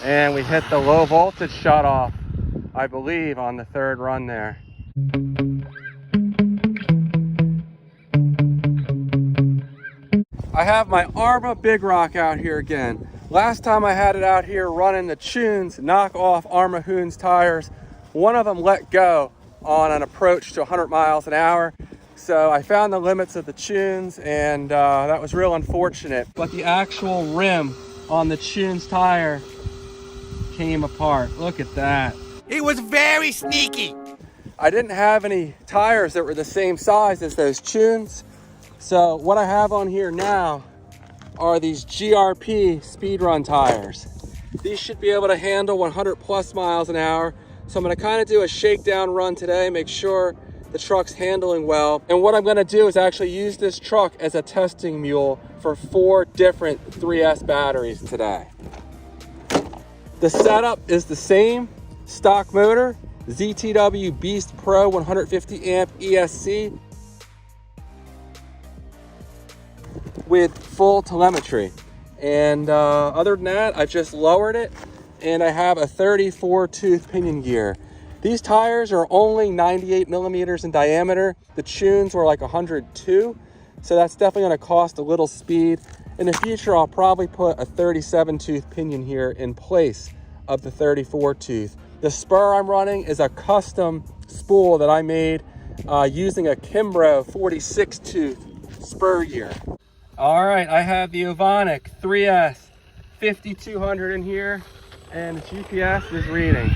And we hit the low voltage shutoff, I believe, on the third run there. I have my Arrma Big Rock out here again. Last time I had it out here running the tunes, knock off Arrma Hoon's tires. One of them let go on an approach to 100 miles an hour. So I found the limits of the tunes, and that was real unfortunate. But the actual rim on the tunes tire came apart. Look at that. It was very sneaky. I didn't have any tires that were the same size as those tunes. So what I have on here now are these GRP speed run tires. These should be able to handle 100 plus miles an hour. So I'm gonna kind of do a shakedown run today, make sure the truck's handling well. And what I'm gonna do is actually use this truck as a testing mule for 4 different 3S batteries today. The setup is the same, stock motor, ZTW Beast Pro 150 amp ESC with full telemetry. And other than that, I've just lowered it, and I have a 34 tooth pinion gear. These tires are only 98 millimeters in diameter. The tunes were like 102, so that's definitely gonna cost a little speed. In the future, I'll probably put a 37 tooth pinion here in place of the 34 tooth. The spur I'm running is a custom spool that I made using a Kimbrough 46 tooth spur gear. All right, I have the Ovonic 3S 5200 in here, and the GPS is reading.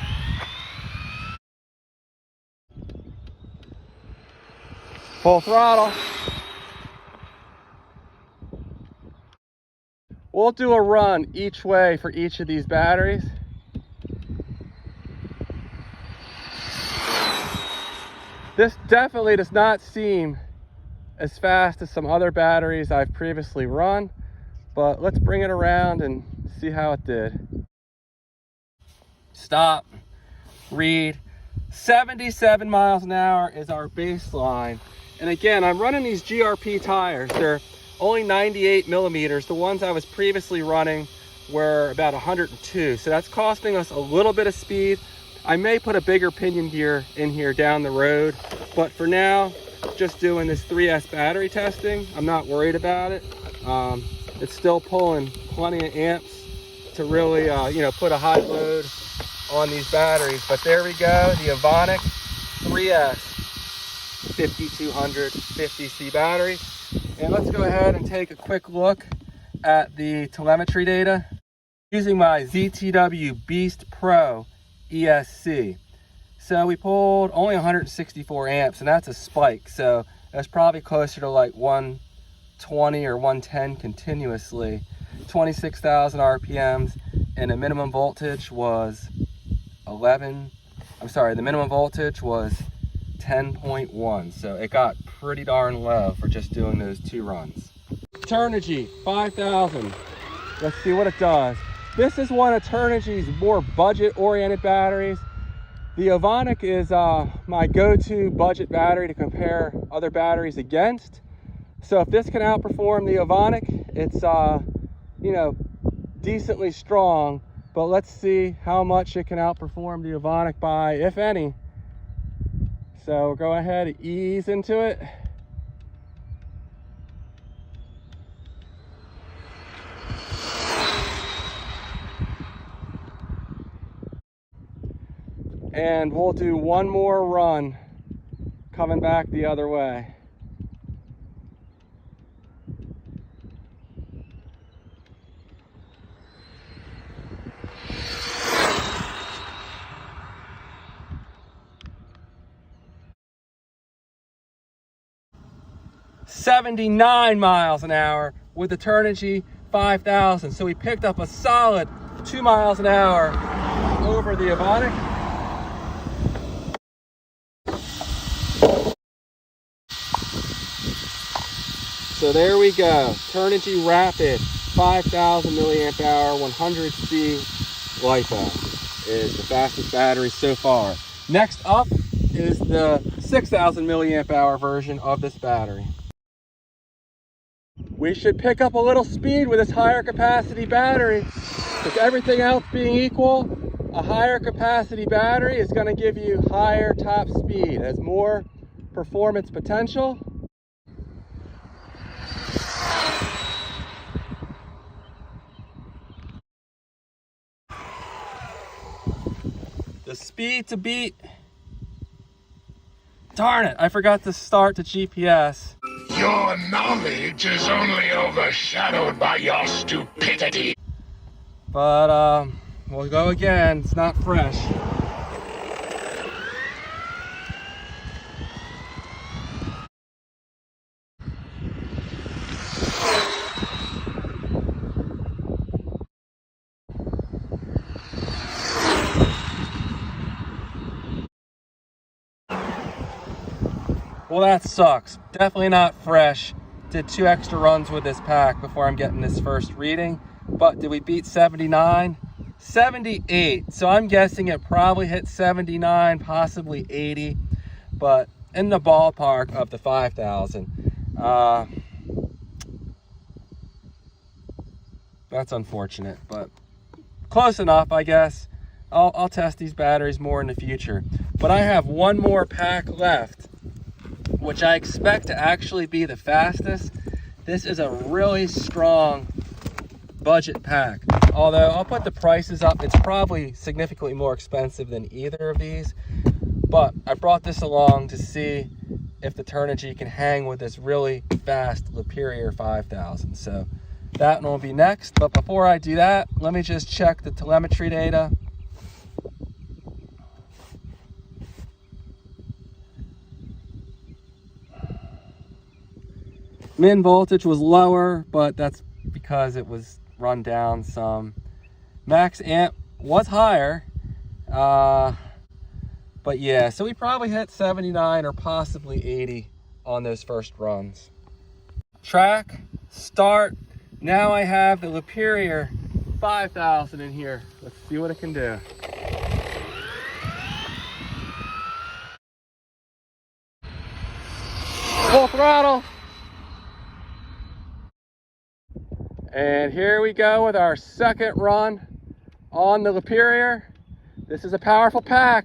Full throttle. We'll do a run each way for each of these batteries. This definitely does not seem as fast as some other batteries I've previously run, but let's bring it around and see how it did. Stop, read. 77 miles an hour is our baseline. And again, I'm running these GRP tires. They're only 98 millimeters. The ones I was previously running were about 102. So that's costing us a little bit of speed. I may put a bigger pinion gear in here down the road, but for now, just doing this 3S battery testing, I'm not worried about it. It's still pulling plenty of amps to really, put a high load on these batteries. But there we go, the Ovonic 3S 5200 50C battery. And let's go ahead and take a quick look at the telemetry data using my ZTW Beast Pro ESC. So we pulled only 164 amps, and that's a spike. So that's probably closer to like 120 or 110 continuously. 26,000 RPMs, and the minimum voltage was the minimum voltage was 10.1. So it got pretty darn low for just doing those 2 runs. Turnigy 5000. Let's see what it does. This is one of Turnigy's more budget-oriented batteries. The Ovonic is my go-to budget battery to compare other batteries against. So if this can outperform the Ovonic, it's decently strong, but let's see how much it can outperform the Ovonic by, if any. So we'll go ahead and ease into it. And we'll do one more run coming back the other way. $79 miles an hour with the Turnigy 5000. So we picked up a solid 2 miles an hour over the Ovonic. So there we go, Turnigy Rapid 5000 milliamp hour 100C LIPO is the fastest battery so far. Next up is the 6000 milliamp hour version of this battery. We should pick up a little speed with this higher capacity battery. With everything else being equal, a higher capacity battery is going to give you higher top speed, has more performance potential. The speed to beat. Darn it, I forgot to start the GPS. Your knowledge is only overshadowed by your stupidity. But we'll go again. It's not fresh. Well, that sucks. Definitely not fresh. Did 2 extra runs with this pack before I'm getting this first reading. But did we beat 79? 78. So I'm guessing it probably hit 79, possibly 80. But in the ballpark of the 5,000. That's unfortunate, but close enough, I guess. I'll test these batteries more in the future. But I have one more pack left, which I expect to actually be the fastest. This is a really strong budget pack. Although I'll put the prices up, it's probably significantly more expensive than either of these. But I brought this along to see if the Turnigy can hang with this really fast Liperior 5000. So that one will be next. But before I do that, let me just check the telemetry data. Min voltage was lower, but that's because it was run down some. Max amp was higher, but yeah, so we probably hit 79 or possibly 80 on those first runs. Track, start. Now I have the Liperior 5000 in here. Let's see what it can do. Full throttle. And here we go with our second run on the Liperior. This is a powerful pack.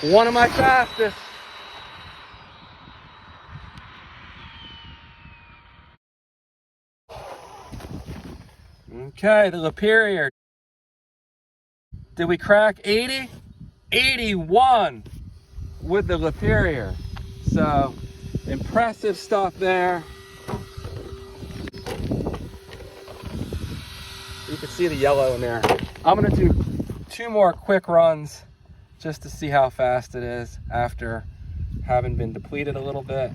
One of my fastest. Okay, the Liperior. Did we crack 80? 81 with the Liperior. So, impressive stuff there. You can see the yellow in there. I'm gonna do 2 more quick runs just to see how fast it is after having been depleted a little bit.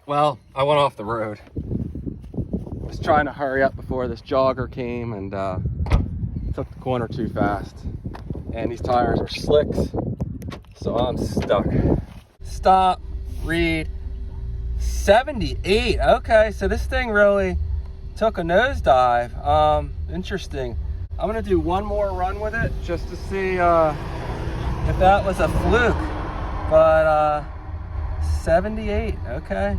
Well, I went off the road. I was trying to hurry up before this jogger came and took the corner too fast. And these tires are slicks, so I'm stuck. Stop. Read 78. Okay, so this thing really took a nosedive. Interesting. I'm gonna do one more run with it just to see if that was a fluke. But 78. Okay.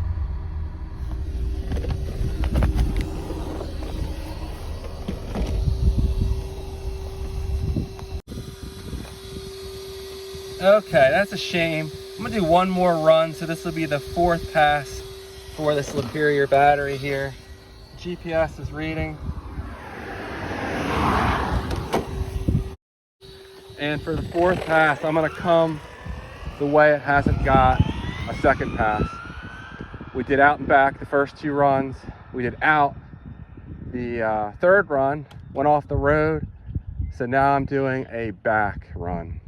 Okay, that's a shame. I'm gonna do one more run, so this will be the 4th pass for this Liperior battery here. GPS is reading. And for the 4th pass, I'm gonna come the way it hasn't got a second pass. We did out and back the first 2 runs. We did out the 3rd run, went off the road. So now I'm doing a back run.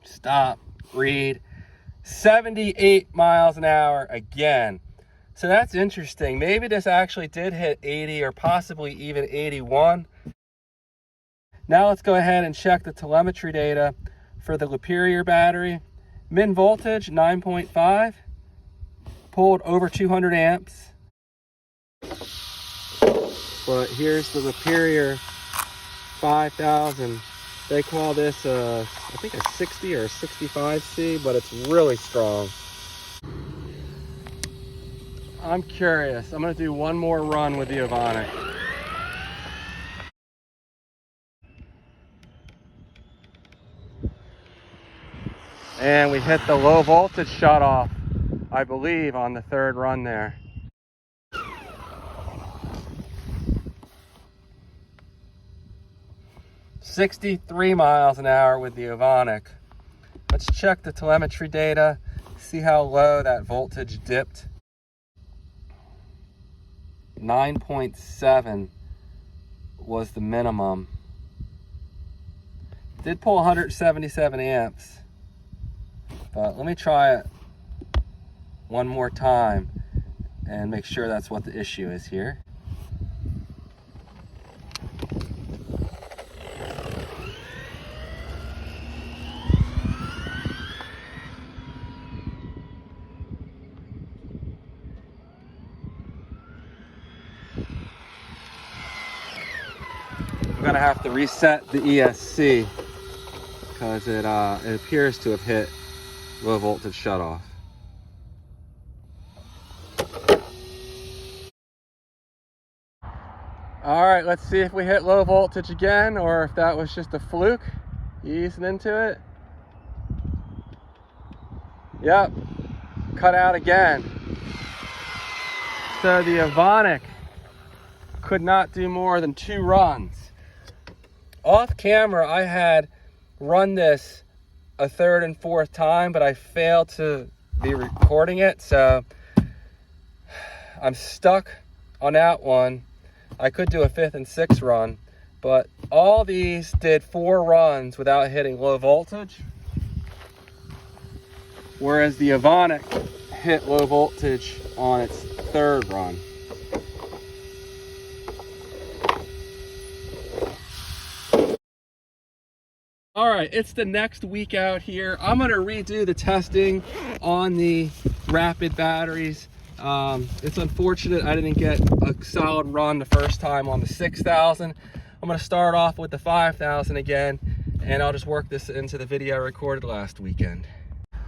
Stop, read, 78 miles an hour again. So that's interesting. Maybe this actually did hit 80 or possibly even 81. Now let's go ahead and check the telemetry data for the Liperior battery. Min voltage, 9.5. Pulled over 200 amps. but here's the Liperior 5000. They call this I think a 60 or a 65C, but it's really strong. I'm curious. I'm gonna do one more run with the Ovonic. And we hit the low voltage shut off, I believe, on the third run there. "63 miles an hour with the Ovonic. Let's check the telemetry data, see how low that voltage dipped. 9.7 was the minimum. Did pull 177 amps, but let me try it one more time and make sure that's what the issue is here. I'm gonna have to reset the ESC because it appears to have hit low voltage shutoff. All right, let's see if we hit low voltage again or if that was just a fluke. Easing into it. Yep, cut out again. So the Ovonic could not do more than 2 runs. Off camera, I had run this a 3rd and 4th time, but I failed to be recording it, so I'm stuck on that one. I could do a 5th and 6th run, but all these did 4 runs without hitting low voltage, whereas the Ovonic hit low voltage on its 3rd run. All right, it's the next week out here. I'm gonna redo the testing on the Rapid batteries. It's unfortunate I didn't get a solid run the first time on the 6000. I'm gonna start off with the 5000 again, and I'll just work this into the video I recorded last weekend.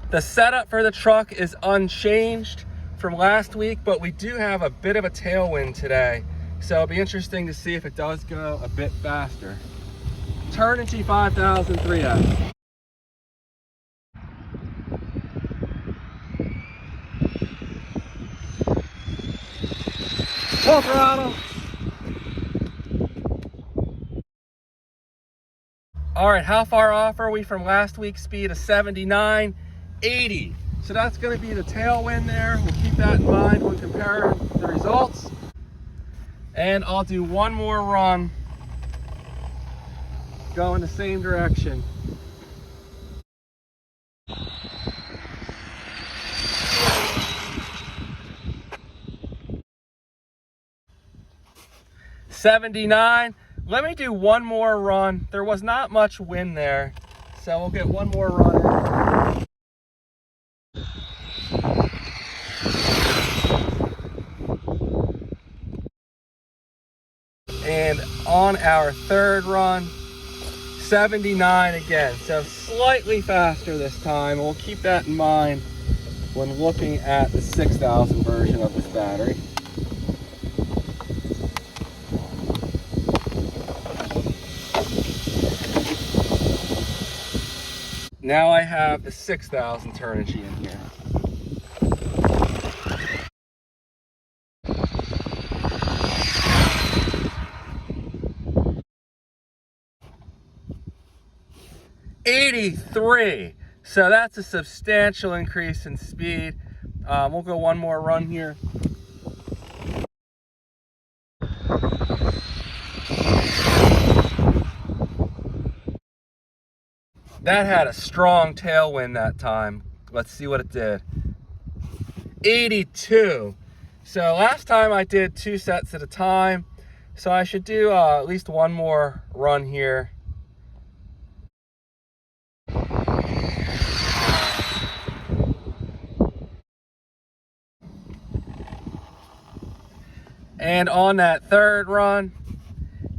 The setup for the truck is unchanged from last week, but we do have a bit of a tailwind today, so it'll be interesting to see if it does go a bit faster. Turnigy 5000 3S. Full throttle. All right, how far off are we from last week's speed of 79? 80. So that's going to be the tailwind there. We'll keep that in mind when comparing the results. And I'll do one more run going the same direction. $79. Let me do one more run. There was not much wind there, so we'll get one more run in. And on our 3rd run, 79 again, so slightly faster this time. We'll keep that in mind when looking at the 6000 version of this battery. Now I have the 6000 Turnigy in here. $83. So that's a substantial increase in speed. We'll go one more run here. That had a strong tailwind that time. Let's see what it did. 82. So last time I did 2 sets at a time. So I should do at least one more run here. And on that third run,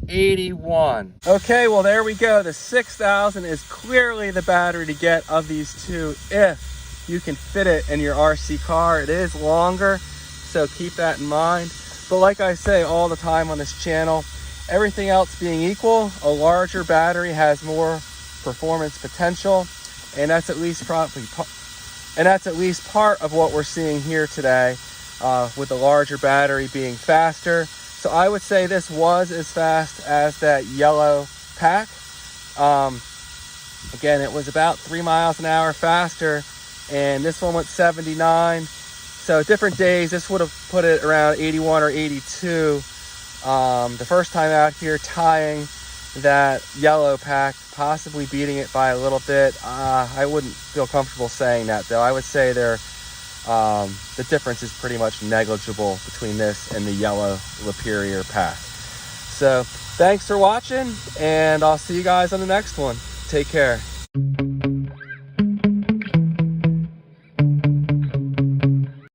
81. Okay, well there we go. The 6000 is clearly the battery to get of these two if you can fit it in your RC car. It is longer, so keep that in mind. But like I say all the time on this channel, everything else being equal, a larger battery has more performance potential, and that's at least part of what we're seeing here today, with the larger battery being faster. So I would say this was as fast as that yellow pack. Again, it was about 3 miles an hour faster, and this one went 79. So different days, this would have put it around 81 or 82. The first time out here, tying that yellow pack, possibly beating it by a little bit. I wouldn't feel comfortable saying that, though. I would say the difference is pretty much negligible between this and the yellow Liperior pack. So thanks for watching, and I'll see you guys on the next one. Take care.